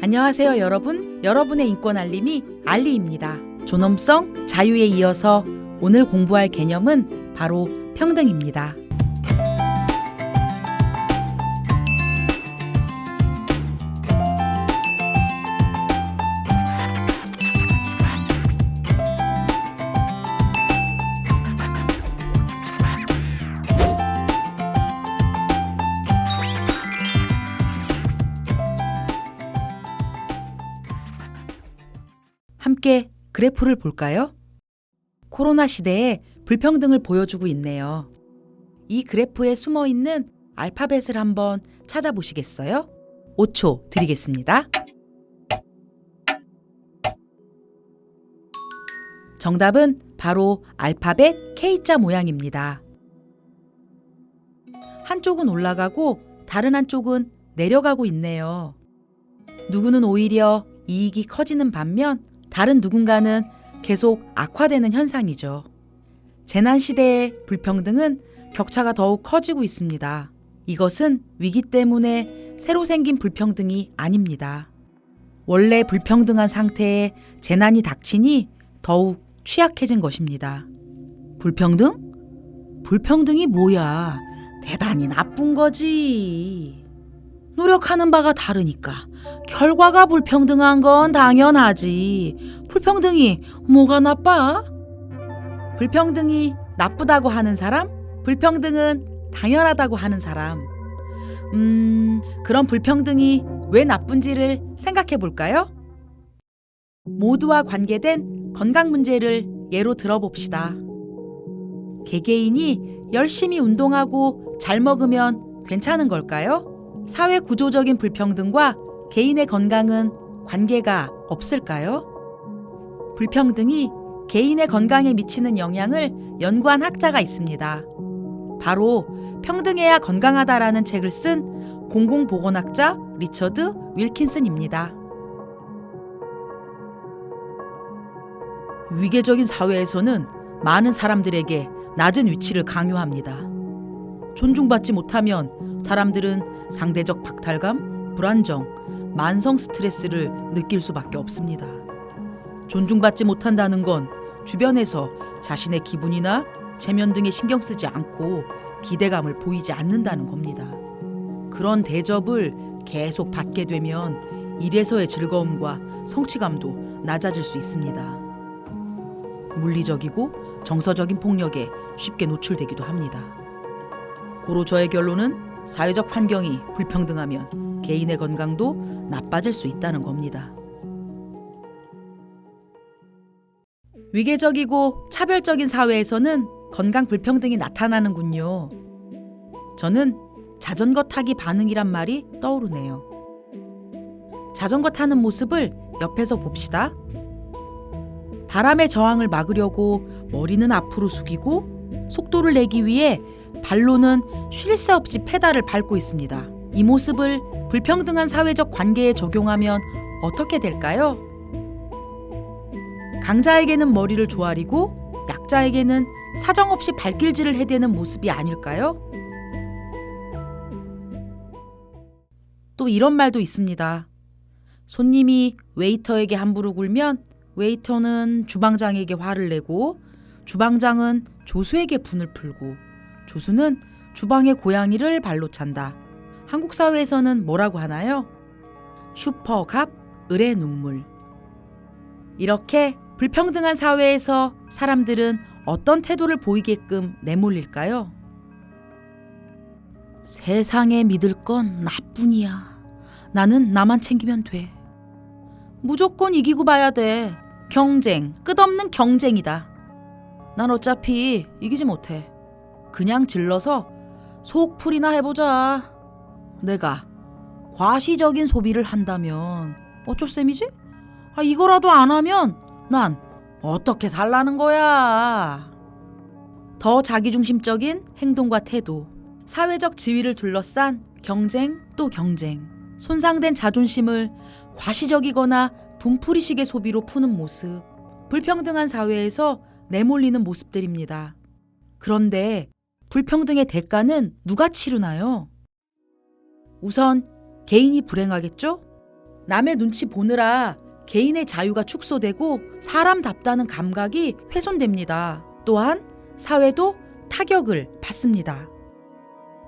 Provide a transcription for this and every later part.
안녕하세요 여러분. 여러분의 인권 알림이 알리입니다. 존엄성, 자유에 이어서 오늘 공부할 개념은 바로 평등입니다. 함께 그래프를 볼까요? 코로나 시대에 불평등을 보여주고 있네요. 이 그래프에 숨어 있는 알파벳을 한번 찾아보시겠어요? 5초 드리겠습니다. 정답은 바로 알파벳 K자 모양입니다. 한쪽은 올라가고 다른 한쪽은 내려가고 있네요. 누구는 오히려 이익이 커지는 반면 다른 누군가는 계속 악화되는 현상이죠. 재난시대의 불평등은 격차가 더욱 커지고 있습니다. 이것은 위기 때문에 새로 생긴 불평등이 아닙니다. 원래 불평등한 상태에 재난이 닥치니 더욱 취약해진 것입니다. 불평등? 불평등이 뭐야? 대단히 나쁜 거지. 노력하는 바가 다르니까 결과가 불평등한 건 당연하지. 불평등이 뭐가 나빠? 불평등이 나쁘다고 하는 사람, 불평등은 당연하다고 하는 사람. 그럼 불평등이 왜 나쁜지를 생각해 볼까요? 모두와 관계된 건강 문제를 예로 들어봅시다. 개개인이 열심히 운동하고 잘 먹으면 괜찮은 걸까요? 사회 구조적인 불평등과 개인의 건강은 관계가 없을까요? 불평등이 개인의 건강에 미치는 영향을 연구한 학자가 있습니다. 바로 평등해야 건강하다라는 책을 쓴 공공보건학자 리처드 윌킨슨입니다. 위계적인 사회에서는 많은 사람들에게 낮은 위치를 강요합니다. 존중받지 못하면 사람들은 상대적 박탈감, 불안정, 만성 스트레스를 느낄 수밖에 없습니다. 존중받지 못한다는 건 주변에서 자신의 기분이나 체면 등에 신경 쓰지 않고 기대감을 보이지 않는다는 겁니다. 그런 대접을 계속 받게 되면 일에서의 즐거움과 성취감도 낮아질 수 있습니다. 물리적이고 정서적인 폭력에 쉽게 노출되기도 합니다. 고로 저의 결론은 사회적 환경이 불평등하면 개인의 건강도 나빠질 수 있다는 겁니다. 위계적이고 차별적인 사회에서는 건강 불평등이 나타나는군요. 저는 자전거 타기 반응이란 말이 떠오르네요. 자전거 타는 모습을 옆에서 봅시다. 바람의 저항을 막으려고 머리는 앞으로 숙이고 속도를 내기 위해 발로는 쉴 새 없이 페달을 밟고 있습니다. 이 모습을 불평등한 사회적 관계에 적용하면 어떻게 될까요? 강자에게는 머리를 조아리고 약자에게는 사정없이 발길질을 해대는 모습이 아닐까요? 또 이런 말도 있습니다. 손님이 웨이터에게 함부로 굴면 웨이터는 주방장에게 화를 내고 주방장은 조수에게 분을 풀고 조수는 주방의 고양이를 발로 찬다. 한국 사회에서는 뭐라고 하나요? 슈퍼갑, 을의 눈물. 이렇게 불평등한 사회에서 사람들은 어떤 태도를 보이게끔 내몰릴까요? 세상에 믿을 건 나뿐이야. 나는 나만 챙기면 돼. 무조건 이기고 봐야 돼. 경쟁, 끝없는 경쟁이다. 난 어차피 이기지 못해. 그냥 질러서 속풀이나 해보자. 내가 과시적인 소비를 한다면 어쩔 셈이지? 이거라도 안 하면 난 어떻게 살라는 거야? 더 자기중심적인 행동과 태도, 사회적 지위를 둘러싼 경쟁 또 경쟁, 손상된 자존심을 과시적이거나 분풀이식의 소비로 푸는 모습, 불평등한 사회에서 내몰리는 모습들입니다. 그런데 불평등의 대가는 누가 치르나요? 우선 개인이 불행하겠죠? 남의 눈치 보느라 개인의 자유가 축소되고 사람답다는 감각이 훼손됩니다. 또한 사회도 타격을 받습니다.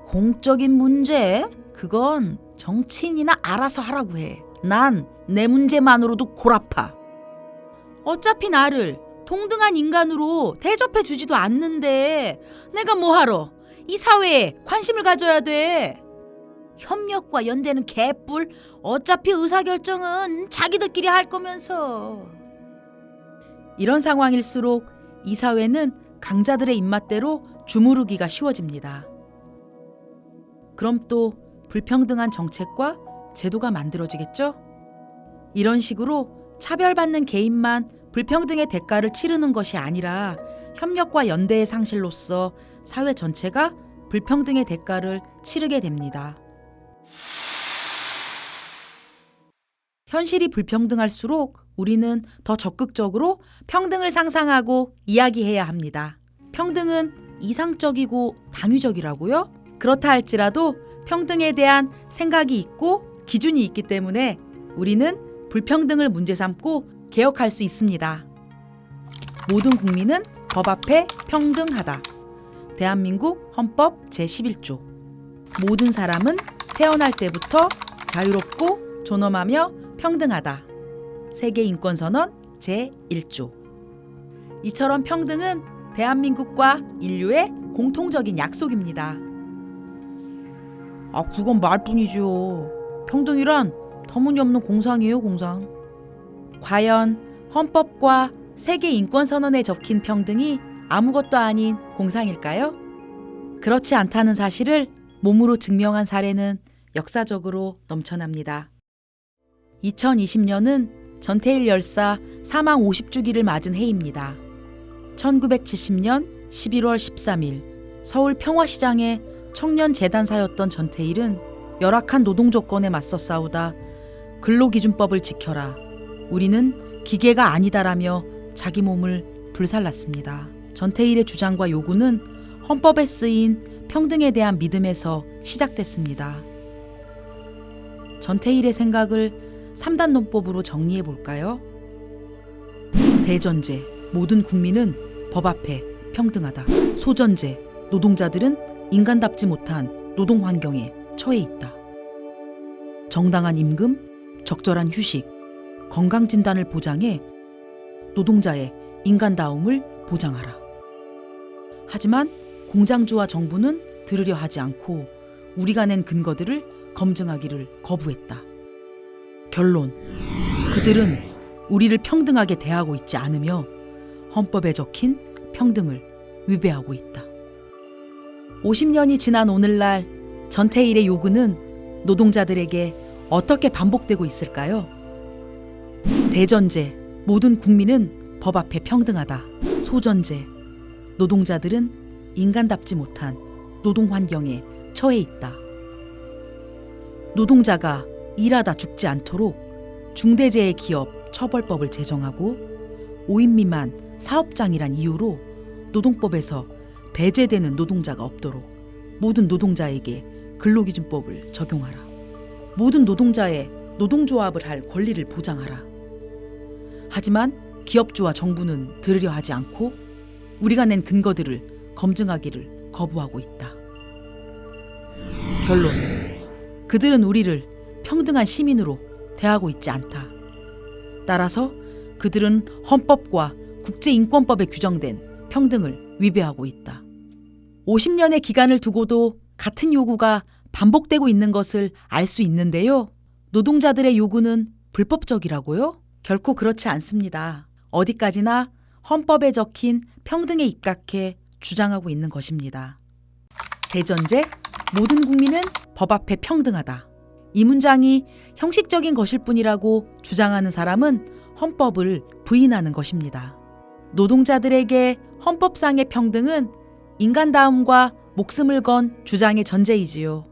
공적인 문제? 그건 정치인이나 알아서 하라고 해. 난 내 문제만으로도 골아파. 어차피 나를 동등한 인간으로 대접해 주지도 않는데 내가 뭐하러 이 사회에 관심을 가져야 돼. 협력과 연대는 개뿔. 어차피 의사결정은 자기들끼리 할 거면서. 이런 상황일수록 이 사회는 강자들의 입맛대로 주무르기가 쉬워집니다. 그럼 또 불평등한 정책과 제도가 만들어지겠죠? 이런 식으로 차별받는 개인만 불평등의 대가를 치르는 것이 아니라 협력과 연대의 상실로서 사회 전체가 불평등의 대가를 치르게 됩니다. 현실이 불평등할수록 우리는 더 적극적으로 평등을 상상하고 이야기해야 합니다. 평등은 이상적이고 당위적이라고요? 그렇다 할지라도 평등에 대한 생각이 있고 기준이 있기 때문에 우리는 불평등을 문제 삼고 개혁할 수 있습니다. 모든 국민은 법 앞에 평등하다. 대한민국 헌법 제11조. 모든 사람은 태어날 때부터 자유롭고 존엄하며 평등하다. 세계인권선언 제1조. 이처럼 평등은 대한민국과 인류의 공통적인 약속입니다. 그건 말뿐이죠. 평등이란 터무니없는 공상이에요, 공상. 과연 헌법과 세계인권선언에 적힌 평등이 아무것도 아닌 공상일까요? 그렇지 않다는 사실을 몸으로 증명한 사례는 역사적으로 넘쳐납니다. 2020년은 전태일 열사 사망 50주기를 맞은 해입니다. 1970년 11월 13일 서울 평화시장의 청년재단사였던 전태일은 열악한 노동 조건에 맞서 싸우다 근로기준법을 지켜라. 우리는 기계가 아니다라며 자기 몸을 불살랐습니다. 전태일의 주장과 요구는 헌법에 쓰인 평등에 대한 믿음에서 시작됐습니다. 전태일의 생각을 3단 논법으로 정리해 볼까요? 대전제, 모든 국민은 법 앞에 평등하다. 소전제, 노동자들은 인간답지 못한 노동 환경에 처해 있다. 정당한 임금, 적절한 휴식, 건강진단을 보장해 노동자의 인간다움을 보장하라. 하지만 공장주와 정부는 들으려 하지 않고 우리가 낸 근거들을 검증하기를 거부했다. 결론, 그들은 우리를 평등하게 대하고 있지 않으며 헌법에 적힌 평등을 위배하고 있다. 50년이 지난 오늘날 전태일의 요구는 노동자들에게 어떻게 반복되고 있을까요? 대전제, 모든 국민은 법 앞에 평등하다. 소전제, 노동자들은 인간답지 못한 노동 환경에 처해 있다. 노동자가 일하다 죽지 않도록 중대재해 기업 처벌법을 제정하고 5인 미만 사업장이란 이유로 노동법에서 배제되는 노동자가 없도록 모든 노동자에게 근로기준법을 적용하라. 모든 노동자의 노동조합을 할 권리를 보장하라. 하지만 기업주와 정부는 들으려 하지 않고 우리가 낸 근거들을 검증하기를 거부하고 있다. 결론, 그들은 우리를 평등한 시민으로 대하고 있지 않다. 따라서 그들은 헌법과 국제인권법에 규정된 평등을 위배하고 있다. 50년의 기간을 두고도 같은 요구가 반복되고 있는 것을 알 수 있는데요. 노동자들의 요구는 불법적이라고요? 결코 그렇지 않습니다. 어디까지나 헌법에 적힌 평등에 입각해 주장하고 있는 것입니다. 대전제, 모든 국민은 법 앞에 평등하다. 이 문장이 형식적인 것일 뿐이라고 주장하는 사람은 헌법을 부인하는 것입니다. 노동자들에게 헌법상의 평등은 인간다움과 목숨을 건 주장의 전제이지요.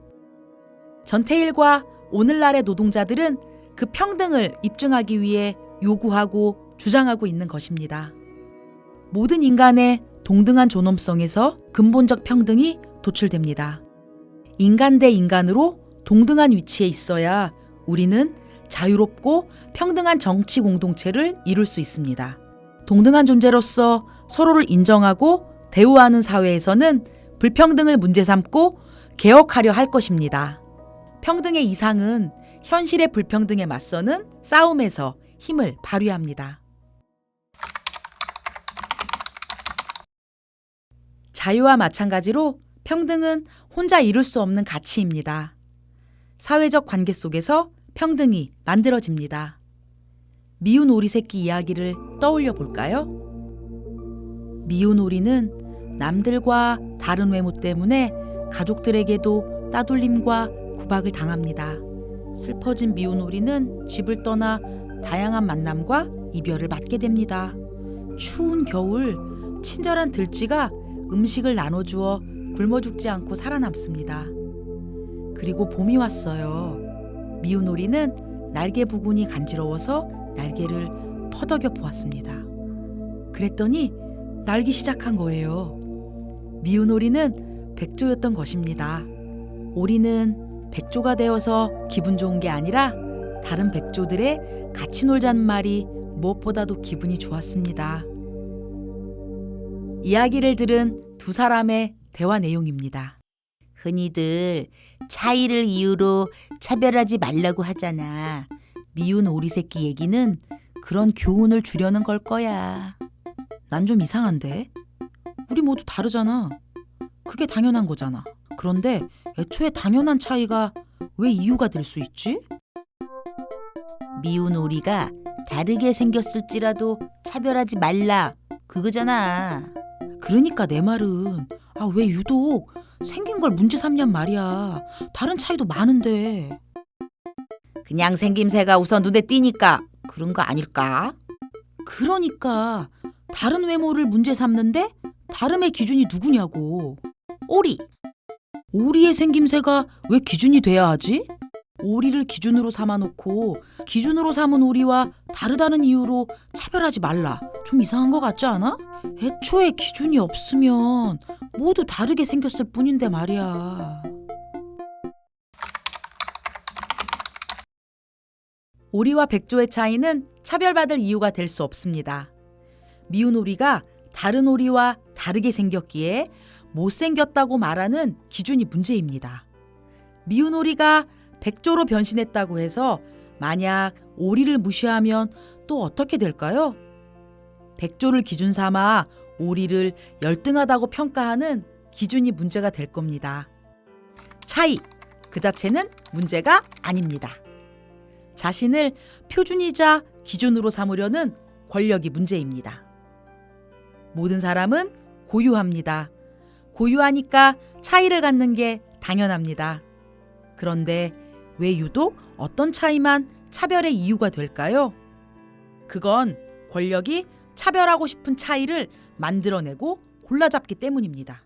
전태일과 오늘날의 노동자들은 그 평등을 입증하기 위해 요구하고 주장하고 있는 것입니다. 모든 인간의 동등한 존엄성에서 근본적 평등이 도출됩니다. 인간 대 인간으로 동등한 위치에 있어야 우리는 자유롭고 평등한 정치 공동체를 이룰 수 있습니다. 동등한 존재로서 서로를 인정하고 대우하는 사회에서는 불평등을 문제 삼고 개혁하려 할 것입니다. 평등의 이상은 현실의 불평등에 맞서는 싸움에서 힘을 발휘합니다. 자유와 마찬가지로 평등은 혼자 이룰 수 없는 가치입니다. 사회적 관계 속에서 평등이 만들어집니다. 미운 오리 새끼 이야기를 떠올려 볼까요? 미운 오리는 남들과 다른 외모 때문에 가족들에게도 따돌림과 구박을 당합니다. 슬퍼진 미운 오리는 집을 떠나 다양한 만남과 이별을 맞게 됩니다. 추운 겨울, 친절한 들쥐가 음식을 나눠주어 굶어 죽지 않고 살아남습니다. 그리고 봄이 왔어요. 미운 오리는 날개 부분이 간지러워서 날개를 퍼덕여 보았습니다. 그랬더니 날기 시작한 거예요. 미운 오리는 백조였던 것입니다. 오리는 백조가 되어서 기분 좋은 게 아니라 다른 백조들의 같이 놀자는 말이 무엇보다도 기분이 좋았습니다. 이야기를 들은 두 사람의 대화 내용입니다. 흔히들 차이를 이유로 차별하지 말라고 하잖아. 미운 오리 새끼 얘기는 그런 교훈을 주려는 걸 거야. 난 좀 이상한데? 우리 모두 다르잖아. 그게 당연한 거잖아. 그런데 애초에 당연한 차이가 왜 이유가 될 수 있지? 미운 오리가 다르게 생겼을지라도 차별하지 말라. 그거잖아. 그러니까 내 말은 왜 유독 생긴 걸 문제 삼냔 말이야. 다른 차이도 많은데. 그냥 생김새가 우선 눈에 띄니까 그런 거 아닐까? 그러니까 다른 외모를 문제 삼는데 다름의 기준이 누구냐고. 오리. 오리의 생김새가 왜 기준이 돼야 하지? 오리를 기준으로 삼아놓고 기준으로 삼은 오리와 다르다는 이유로 차별하지 말라. 좀 이상한 것 같지 않아? 애초에 기준이 없으면 모두 다르게 생겼을 뿐인데 말이야. 오리와 백조의 차이는 차별받을 이유가 될 수 없습니다. 미운 오리가 다른 오리와 다르게 생겼기에 못생겼다고 말하는 기준이 문제입니다. 미운 오리가 백조로 변신했다고 해서 만약 오리를 무시하면 또 어떻게 될까요? 백조를 기준 삼아 오리를 열등하다고 평가하는 기준이 문제가 될 겁니다. 차이, 그 자체는 문제가 아닙니다. 자신을 표준이자 기준으로 삼으려는 권력이 문제입니다. 모든 사람은 고유합니다. 고유하니까 차이를 갖는 게 당연합니다. 그런데 왜 유독 어떤 차이만 차별의 이유가 될까요? 그건 권력이 차별하고 싶은 차이를 만들어내고 골라잡기 때문입니다.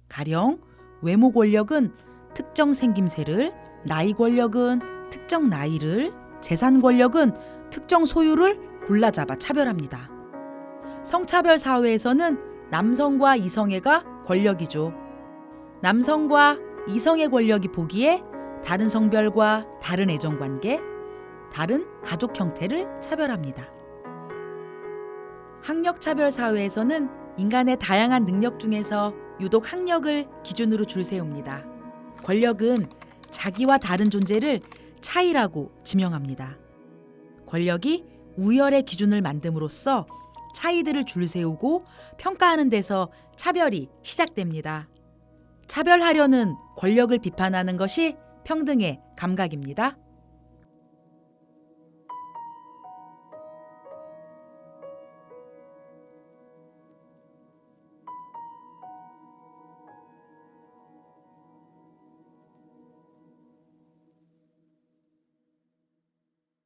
가령 외모 권력은 특정 생김새를, 나이 권력은 특정 나이를, 재산 권력은 특정 소유를 골라잡아 차별합니다. 성차별 사회에서는 남성과 이성애가 권력이죠. 남성과 이성의 권력이 보기에 다른 성별과 다른 애정관계, 다른 가족 형태를 차별합니다. 학력차별 사회에서는 인간의 다양한 능력 중에서 유독 학력을 기준으로 줄 세웁니다. 권력은 자기와 다른 존재를 차이라고 지명합니다. 권력이 우열의 기준을 만듦으로써 차이들을 줄 세우고 평가하는 데서 차별이 시작됩니다. 차별하려는 권력을 비판하는 것이 평등의 감각입니다.